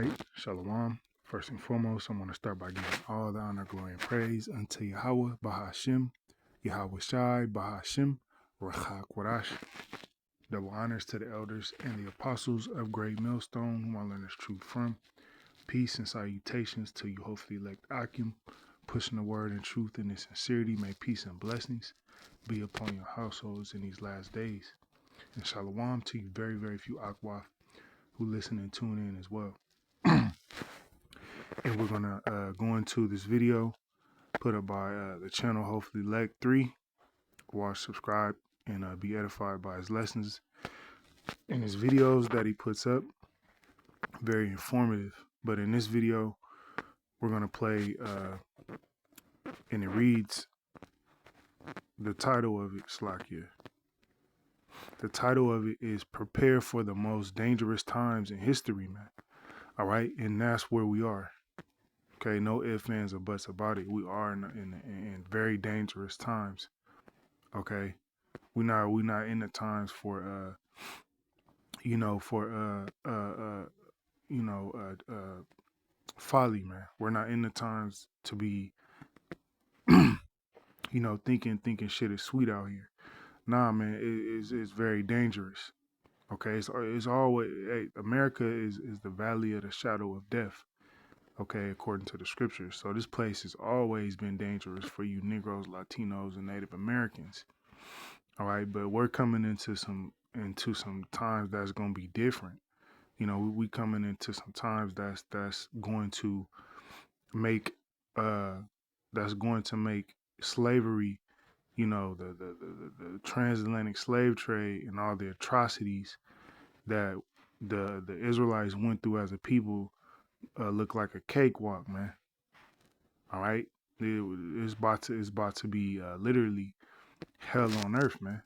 right, Shalom. First and foremost, I want to start by giving all the honor, glory, and praise unto Yahweh, Bahashim, Yahweh Shai, Bahashim, Rachak Warash. Double honors to the elders and the apostles of Great Millstone, whom I learned this truth from. Peace and salutations to you, hopefully elect Akim, pushing the word and truth in its sincerity. May peace and blessings be upon your households in these last days. And Shalom to you, very, very few Akwaf who listen and tune in as well. And we're gonna go into this video put up by the channel, hopefully Leg 3. Watch, subscribe, and be edified by his lessons and his videos that he puts up. Very informative. But in this video, we're gonna play, and it reads, the title of it, Slakia. The title of it is "Prepare for the Most Dangerous Times in History," man. All right, and that's where we are. Okay, no ifs, ands, or buts about it. We are in very dangerous times. Okay, we're not in the times for folly, man. We're not in the times to be thinking shit is sweet out here. Nah, man, it's very dangerous. Okay, it's always, hey, America is the valley of the shadow of death. Okay, according to the scriptures. So this place has always been dangerous for you Negroes, Latinos, and Native Americans. All right, but we're coming into some times that's gonna be different. You know, we coming into some times that's going to make slavery, the transatlantic slave trade and all the atrocities that the Israelites went through as a people look like a cakewalk, man. All right, it's about to be literally hell on earth, man.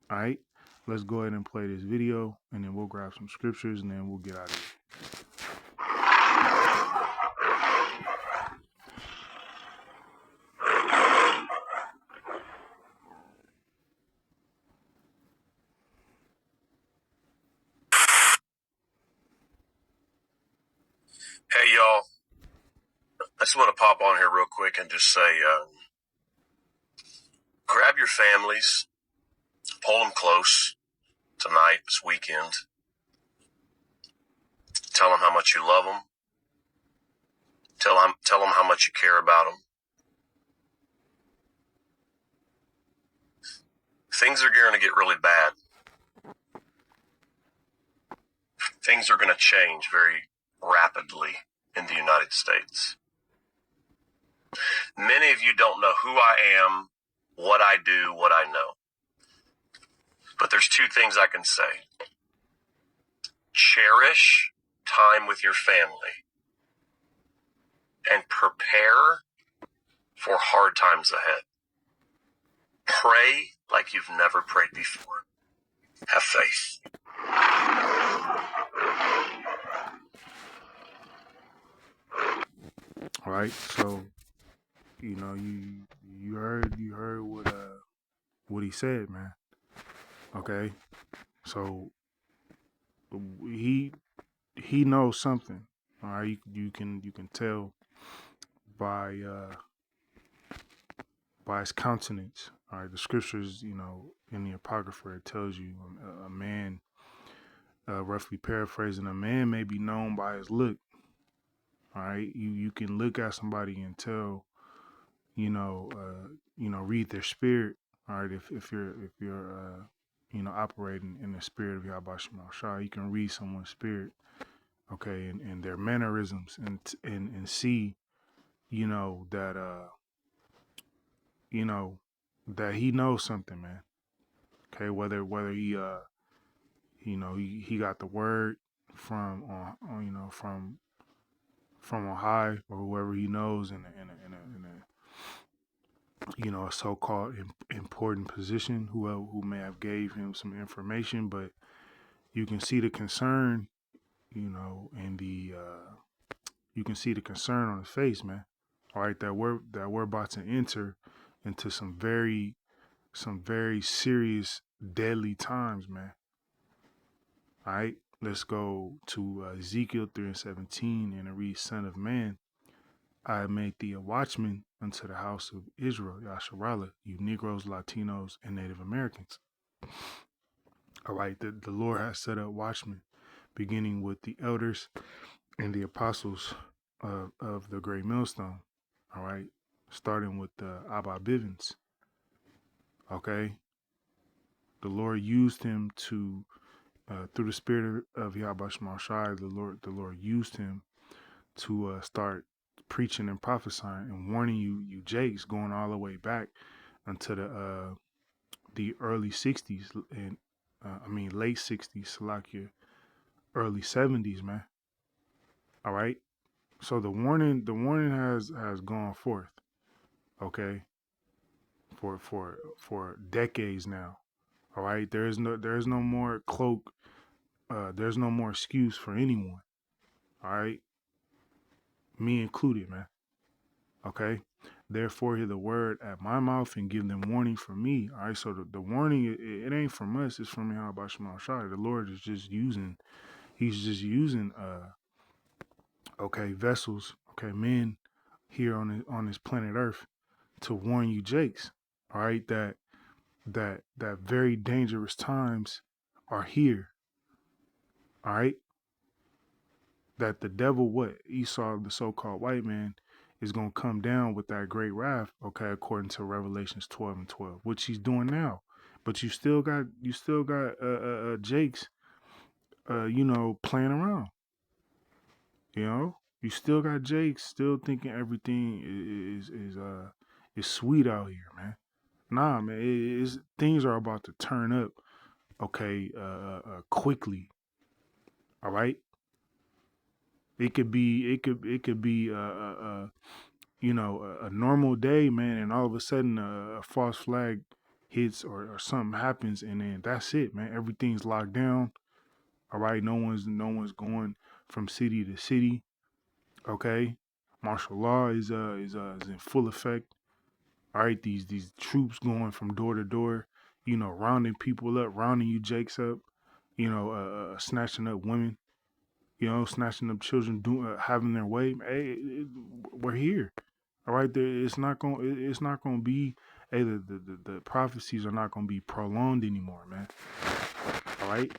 All right, let's go ahead and play this video, and then we'll grab some scriptures, and then we'll get out of here. Hey, y'all. I just want to pop on here real quick and just say, grab your families, pull them close tonight, this weekend. Tell them how much you love them. Tell them how much you care about them. Things are going to get really bad. Things are going to change very rapidly in the United States. Many of you don't know who I am, what I do, what I know. But there's two things I can say. Cherish time with your family and prepare for hard times ahead. Pray like you've never prayed before. Have faith. All right, so you heard what he said, man. Okay, so he knows something. All right, you can tell by his countenance. All right, the scriptures, in the Apocrypha, it tells you a man, roughly paraphrasing, a man may be known by his look. All right, you can look at somebody and tell, read their spirit. All right, if you're operating in the spirit of Yahweh Shema Shah, you can read someone's spirit, okay, and their mannerisms and see, that he knows something, man. Okay, whether he he got the word from from on high, or whoever he knows in a so-called important position, who may have gave him some information, but you can see the concern, and you can see the concern on his face, man. All right, that we're about to enter into some very serious, deadly times, man. All right, Let's go to Ezekiel 3:17, and it reads, Son of man, I have made thee a watchman unto the house of Israel, Yasharala, you Negroes, Latinos, and Native Americans. All right, the Lord has set up watchmen, beginning with the elders and the apostles of the Great Millstone. All right, starting with Abba Bivens. Okay, the Lord used him to, through the spirit of Yahweh Shema Shai, the Lord used him to start preaching and prophesying and warning you Jakes, going all the way back until the early '60s and late '60s, Salakia, early '70s, man. All right. So the warning has gone forth, okay, for decades now. All right. There's no more cloak. There's no more excuse for anyone. All right. Me included, man. Okay. Therefore, hear the word at my mouth and give them warning from me. All right. So the warning, it ain't from us. It's from Yahweh Shema Shai. The Lord is just using, he's just using, okay, vessels, okay, men here on this planet Earth to warn you Jakes. All right. That very dangerous times are here. All right. That the devil, what Esau, the so-called white man, is going to come down with that great wrath, okay, according to Revelations 12:12, which he's doing now. But you still got Jakes, playing around. You still got Jakes still thinking everything is sweet out here, man. Nah, man, things are about to turn up, okay, quickly. All right. It could be a normal day, man, and all of a sudden a false flag hits or something happens, and then that's it, man. Everything's locked down. All right, no one's going from city to city. Okay, martial law is in full effect. All right, these troops going from door to door, rounding people up, rounding you Jakes up, snatching up women, snatching up children, having their way. Hey, we're here. All right, it's not gonna be. Hey, the prophecies are not gonna be prolonged anymore, man. All right,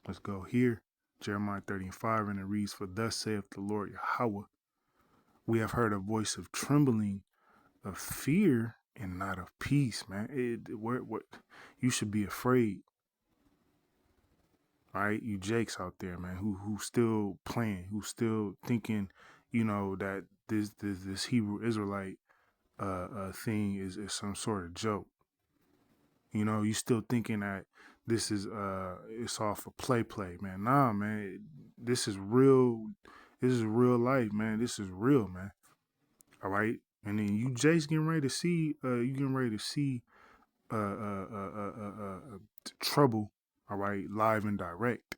let's go here. Jeremiah 30:5, and it reads, For thus saith the Lord Yahweh, we have heard a voice of trembling, of fear, and not of peace, man. What you should be afraid. All right, you Jakes out there, man, who still playing, who still thinking, that this Hebrew Israelite thing is some sort of joke. You still thinking that this is it's all for play, man. Nah, man, this is real. This is real life, man. This is real, man. All right, and then you Jakes getting ready to see, trouble. All right, live and direct.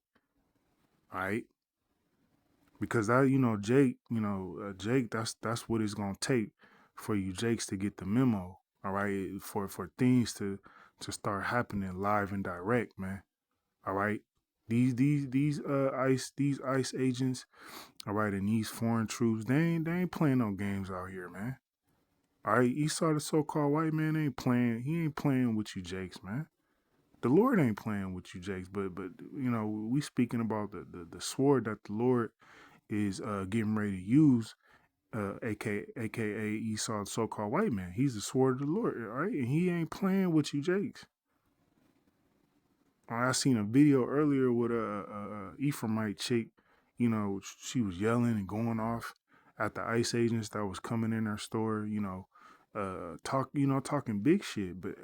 All right. Because Jake, that's what it's gonna take for you Jakes to get the memo. All right, for things to start happening live and direct, man. All right, these ICE agents, all right, and these foreign troops, they ain't playing no games out here, man. All right, Esau, the so-called white man, ain't playing. He ain't playing with you Jakes, man. The Lord ain't playing with you Jakes, but we speaking about the sword that the Lord is getting ready to use, aka Esau, the so-called white man. He's the sword of the Lord, all right? And he ain't playing with you Jakes. I seen a video earlier with a Ephraimite chick, she was yelling and going off at the ICE agents that was coming in her store, talking big shit. But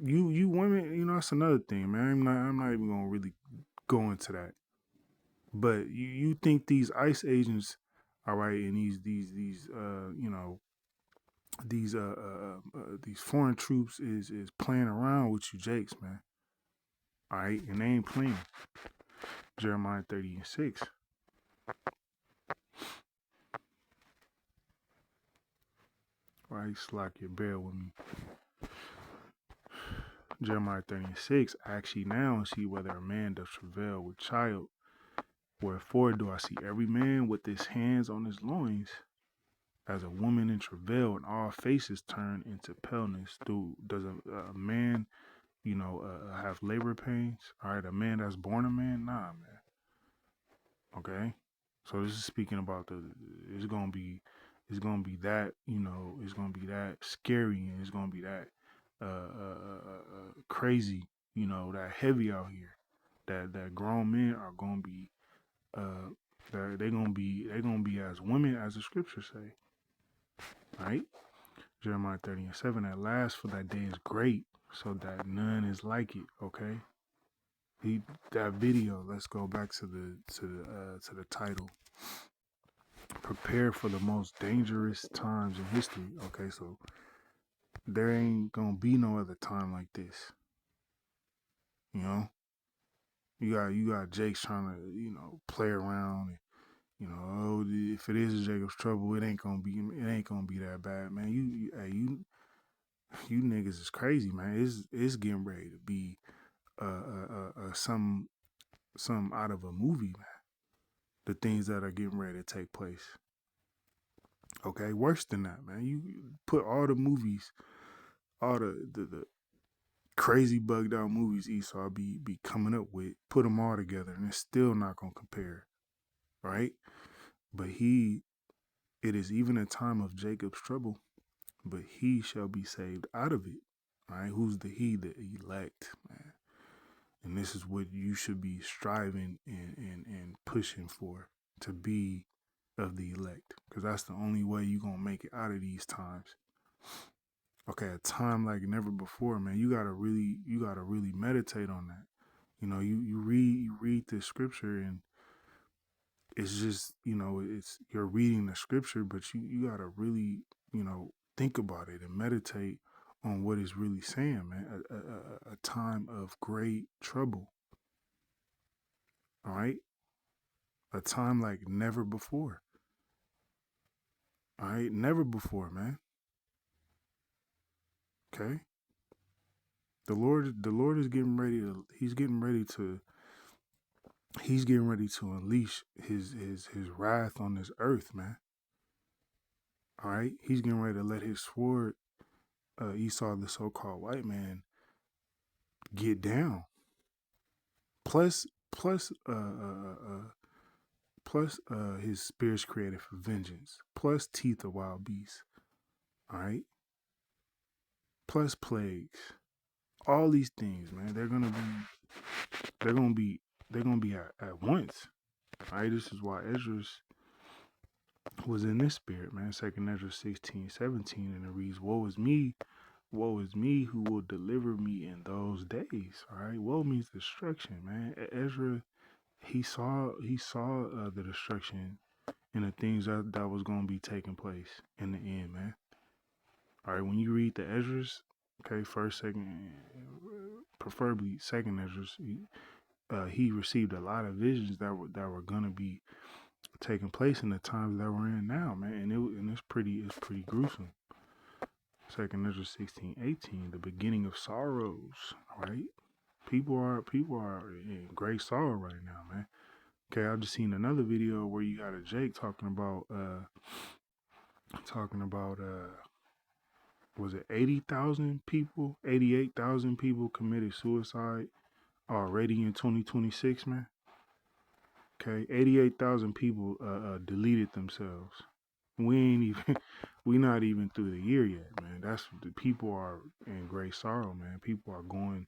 you women, that's another thing, man. I'm not even gonna really go into that. But you think these ICE agents, all right, and these foreign troops is playing around with you Jakes, man. All right, and they ain't playing. Jeremiah 30:6. All right, Slack your bear with me. Jeremiah 30:6, ask ye now and see whether a man does travail with child. Wherefore do I see every man with his hands on his loins, as a woman in travail, and all faces turn into paleness? Does a man, have labor pains? All right, a man that's born a man? Nah, man. Okay, so this is speaking about it's gonna be that, it's gonna be that scary, and it's gonna be that crazy, that heavy out here. That grown men are gonna be uh they're gonna be as women, as the scriptures say. Right? Jeremiah 30:7, at last, for that day is great, so that none is like it. Okay. That video, let's go back to the title. Prepare for the most dangerous times in history. Okay, so there ain't gonna be no other time like this. You know? You got Jake's trying to, play around, and oh, if it is Jacob's trouble, it ain't gonna be that bad, man. You niggas is crazy, man. It's getting ready to be some out of a movie, man. The things that are getting ready to take place. Okay, worse than that, man. You put all the movies, all the crazy bugged out movies Esau be coming up with, put them all together, and it's still not gonna compare, right? But it is even a time of Jacob's trouble, but he shall be saved out of it. All right, who's the he? The elect, man. And this is what you should be striving and pushing for, to be of the elect, because that's the only way you're gonna make it out of these times. Okay, a time like never before, man. You gotta really meditate on that. You read the scripture, and it's just, it's, you're reading the scripture, but you gotta really, think about it and meditate on what it's really saying, man. A time of great trouble. All right, a time like never before. All right, never before, man. Okay, the Lord is getting ready to. He's getting ready to unleash his wrath on this earth, man. All right, he's getting ready to let his sword, Esau, the so-called white man, get down. Plus, his spirit's created for vengeance. Plus teeth of wild beasts. All right. Plus plagues. All these things, man. They're gonna be at once. All right. This is why Esdras was in this spirit, man. Second Ezra 16:17, and it reads, woe is me, who will deliver me in those days. All right, woe means destruction, man. Ezra, he saw the destruction and the things that was going to be taking place in the end, man. All right, when you read the Ezras, okay, first, second, preferably second Ezras, he received a lot of visions that were going to be taking place in the times that we're in now, man, and it's pretty gruesome. Second Ezra 16:18, the beginning of sorrows. Right, people are in great sorrow right now, man. Okay, I just seen another video where you got a Jake talking about was it 80,000 people, 88,000 people committed suicide already in 2026, man. Okay, 88,000 people deleted themselves. We ain't even we not even through the year yet, man. That's the people are in great sorrow, man. People are going,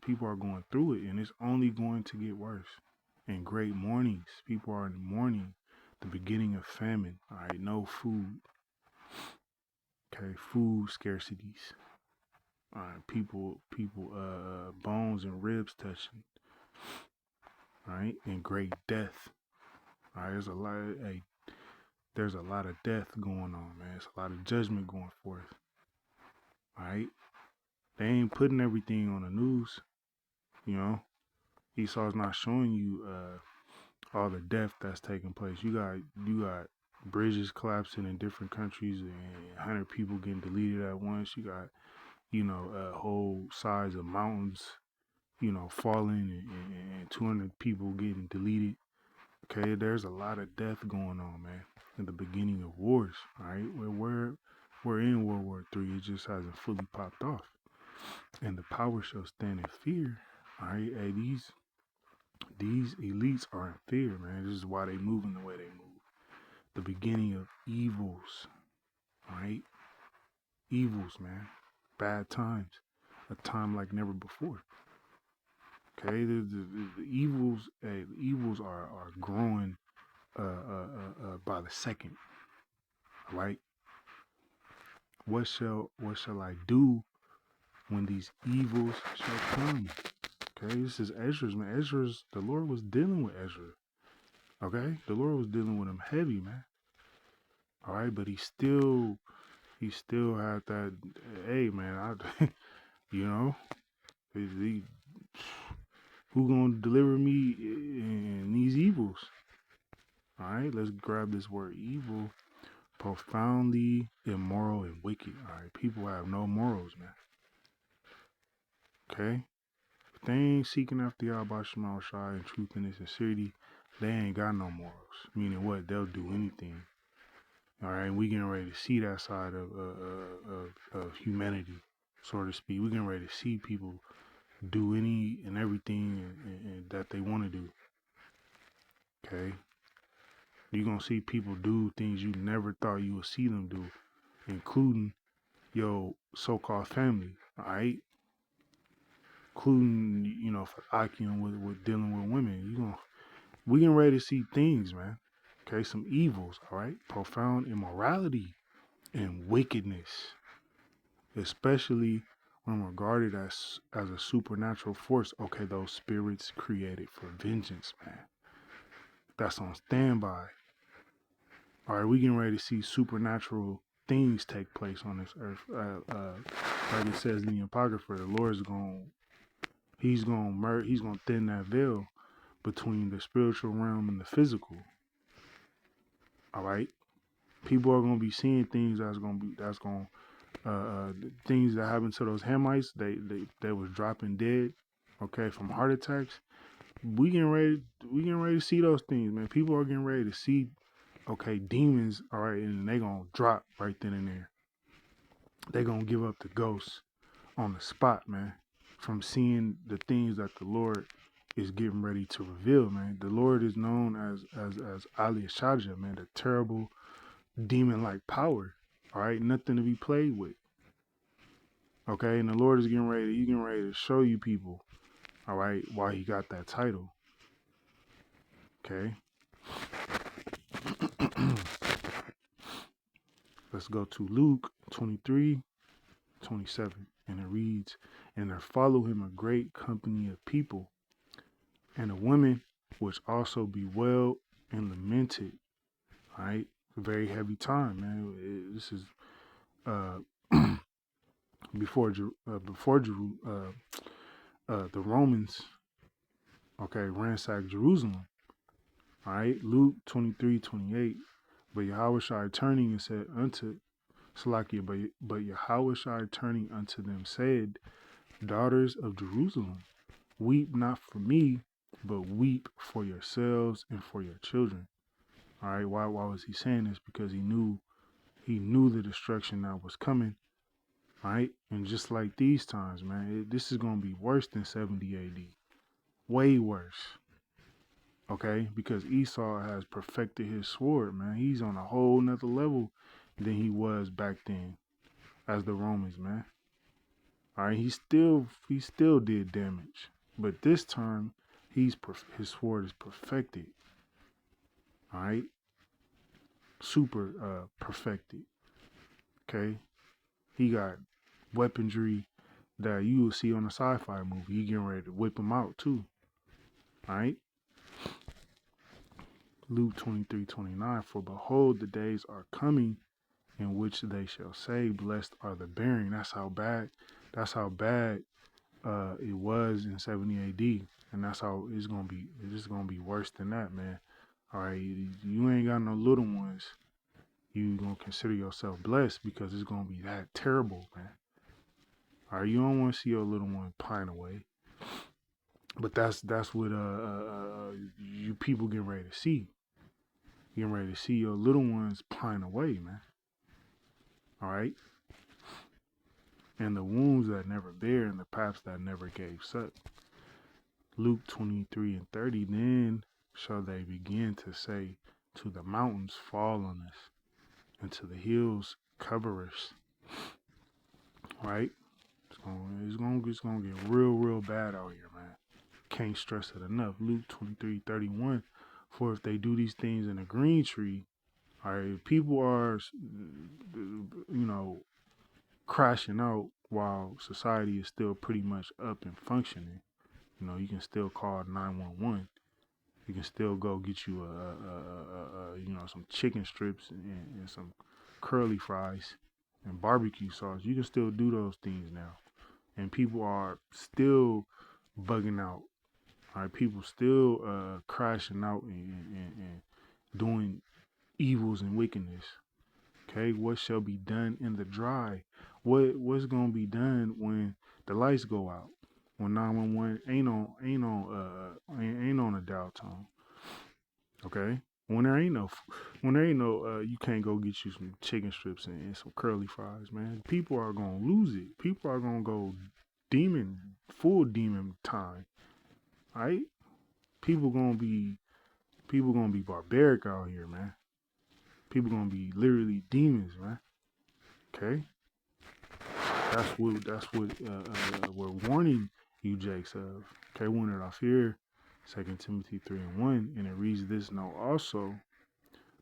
people are going through it, and it's only going to get worse. In great mournings, people are in mourning, the beginning of famine. All right, no food. Okay, food scarcities. All right, people, bones and ribs touching. All right, and great death. All right, there's a lot of death going on, man. There's a lot of judgment going forth. All right, they ain't putting everything on the news. Esau's not showing you all the death that's taking place. You got bridges collapsing in different countries and 100 people getting deleted at once. You got whole sides of mountains, falling and 200 people getting deleted. Okay, there's a lot of death going on, man. In the beginning of wars, all right? We're in World War III. It just hasn't fully popped off. And the power shall stand in fear. All right, hey, these elites are in fear, man. This is why they move in the way they move. The beginning of evils, all right? Evils, man. Bad times. A time like never before. Okay, the evils, the evils are growing by the second. All right. What shall I do when these evils shall come? Okay, this is Ezra's, man. The Lord was dealing with Ezra. Okay, the Lord was dealing with him heavy, man. All right, but he still had that. Hey, man, he, who gonna deliver me in these evils? All right, let's grab this word evil. Profoundly immoral and wicked. All right, people have no morals, man. Okay, if they ain't seeking after Yahweh Shema Shai in truth and in sincerity, they ain't got no morals. Meaning what? They'll do anything. All right, we getting ready to see that side of humanity, so to speak. We getting ready to see people do any and everything and that they want to do. Okay, you're gonna see people do things you never thought you would see them do, including your so-called family. All right, including for Akim with dealing with women. We getting ready to see things, man. Okay, some evils. All right, profound immorality and wickedness, especially when regarded as a supernatural force. Okay, those spirits created for vengeance, man. That's on standby. All right, we getting ready to see supernatural things take place on this earth. Like it says in the Apocrypha, the Lord's He's gonna thin that veil between the spiritual realm and the physical. All right, people are gonna be seeing things things that happened to those Hamites. They was dropping dead. Okay, from heart attacks. We getting ready to see those things, man. People are getting ready to see, okay, demons. All right, and they gonna drop right then and there. They gonna give up the ghosts on the spot, man. From seeing the things that the Lord is getting ready to reveal, man. The Lord is known as Ali Shaja, man, the terrible demon-like power. All right, nothing to be played with. Okay, and the Lord is getting ready to show you people, all right, why he got that title. Okay. Let's go to Luke 23:27, and it reads, "And there followed him a great company of people, and a woman which also bewailed and lamented." All right, a very heavy time, man. This is before the Romans, okay, ransacked Jerusalem. All right, Luke 23:28. But Yahushua turning and said unto Salakia, but Yahushua turning unto them said, "Daughters of Jerusalem, weep not for me, but weep for yourselves and for your children." All right, why was he saying this? Because he knew the destruction that was coming. All right, and just like these times, man, this is gonna be worse than 70 AD, way worse. Okay, because Esau has perfected his sword, man. He's on a whole nother level than he was back then as the Romans, man. All right, he still did damage, but this time his sword is perfected. All right, super perfected. Okay, he got weaponry that you will see on a sci-fi movie. He getting ready to whip him out too. All right. Luke 23:29. For behold, the days are coming in which they shall say, "Blessed are the bearing." That's how bad it was in 70 AD, and that's how it's gonna be. It's just gonna be worse than that, man. All right, you ain't got no little ones. You gonna consider yourself blessed because it's gonna be that terrible, man. All right, you don't want to see your little one pine away. But that's what you people getting ready to see. Getting ready to see your little ones pine away, man. All right? And the wounds that never bare and the paps that never gave suck. Luke 23:30, then shall they begin to say to the mountains, fall on us, and to the hills, cover us. Right? It's gonna get real bad out here, man. Can't stress it enough. Luke 23:31, for if they do these things in a green tree, all right, people are, crashing out while society is still pretty much up and functioning. You can still call 911. You can still go get you some chicken strips and some curly fries and barbecue sauce. You can still do those things now, and people are still bugging out. All right, people still crashing out and doing evils and wickedness. Okay, what shall be done in the dry? What's gonna be done when the lights go out? When 911 ain't on a dial tone. Okay, when there ain't no you can't go get you some chicken strips and some curly fries, man. People are gonna lose it. People are gonna go full demon time. All right, people gonna be barbaric out here, man. People gonna be literally demons, man. Okay, that's what we're warning you, Jakes, of. Okay, warning it off here. 2 Timothy 3:1, and it reads this: know also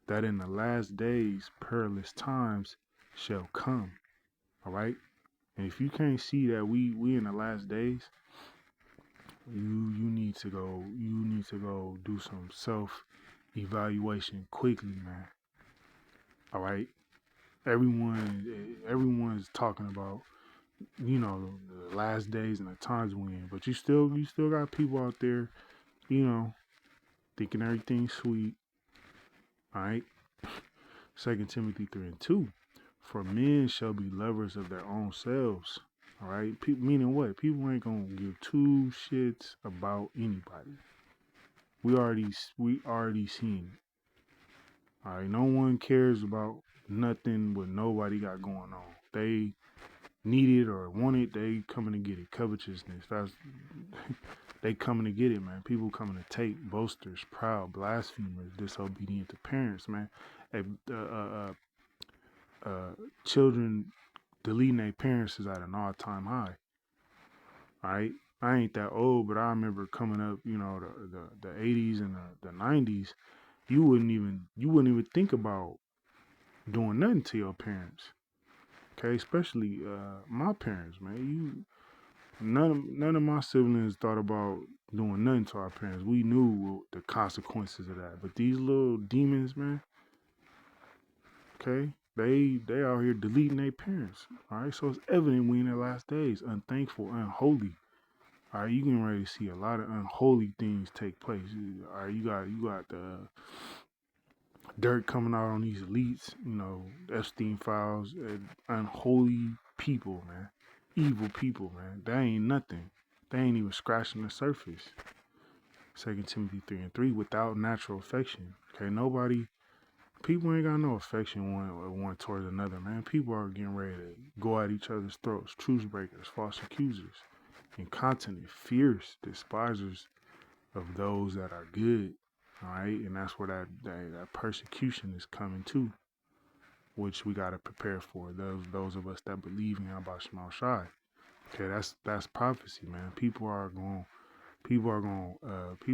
that in the last days perilous times shall come. All right, and if you can't see that we in the last days, you need to go do some self evaluation quickly, man. All right, everyone's talking about the last days and the times we're in, but you still got people out there, thinking everything's sweet. All right. 2 Timothy 3:2, for men shall be lovers of their own selves. All right, meaning what? People ain't gonna give two shits about anybody. We already seen it. All right, no one cares about nothing what nobody got going on. They need it or want it, they coming to get it. Covetousness, they coming to get it, man. People coming to take, boasters, proud, blasphemers, disobedient to parents, man. Children deleting their parents is at an all-time high. All right, I ain't that old, but I remember coming up, the 80s and the 90s. You wouldn't even think about doing nothing to your parents. Okay, especially my parents, man. None of my siblings thought about doing nothing to our parents. We knew the consequences of that. But these little demons, man, okay, they out here deleting their parents. All right, so it's evident we in the last days, unthankful, unholy. All right, you getting ready to see a lot of unholy things take place. All right, you got the dirt coming out on these elites, Epstein files, unholy people, man. Evil people, man. They ain't nothing. They ain't even scratching the surface. 2 Timothy 3:3, without natural affection. Okay, people ain't got no affection one towards another, man. People are getting ready to go at each other's throats. Truce breakers, false accusers, incontinent, fierce, despisers of those that are good. All right, and that's where that persecution is coming to, which we got to prepare for. Those of us that believe in Yahweh Shema Shai. Okay, that's prophecy, man. People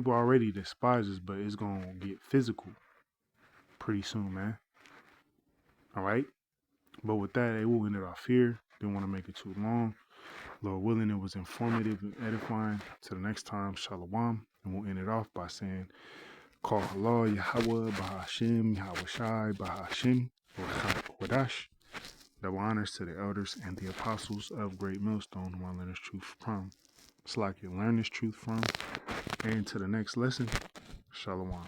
already despise us, but it's gonna get physical pretty soon, man. All right, but with that, we'll end it off here. Didn't want to make it too long. Lord willing, it was informative and edifying. Till the next time, Shalom, and we'll end it off by saying, call Allah, Yahweh, Bahashim, Yahweh Shai, Bahashim, Wadash. Double honors to the elders and the apostles of Great Millstone, who I learn this truth from. It's like you learn this truth from. And to the next lesson, Shalom.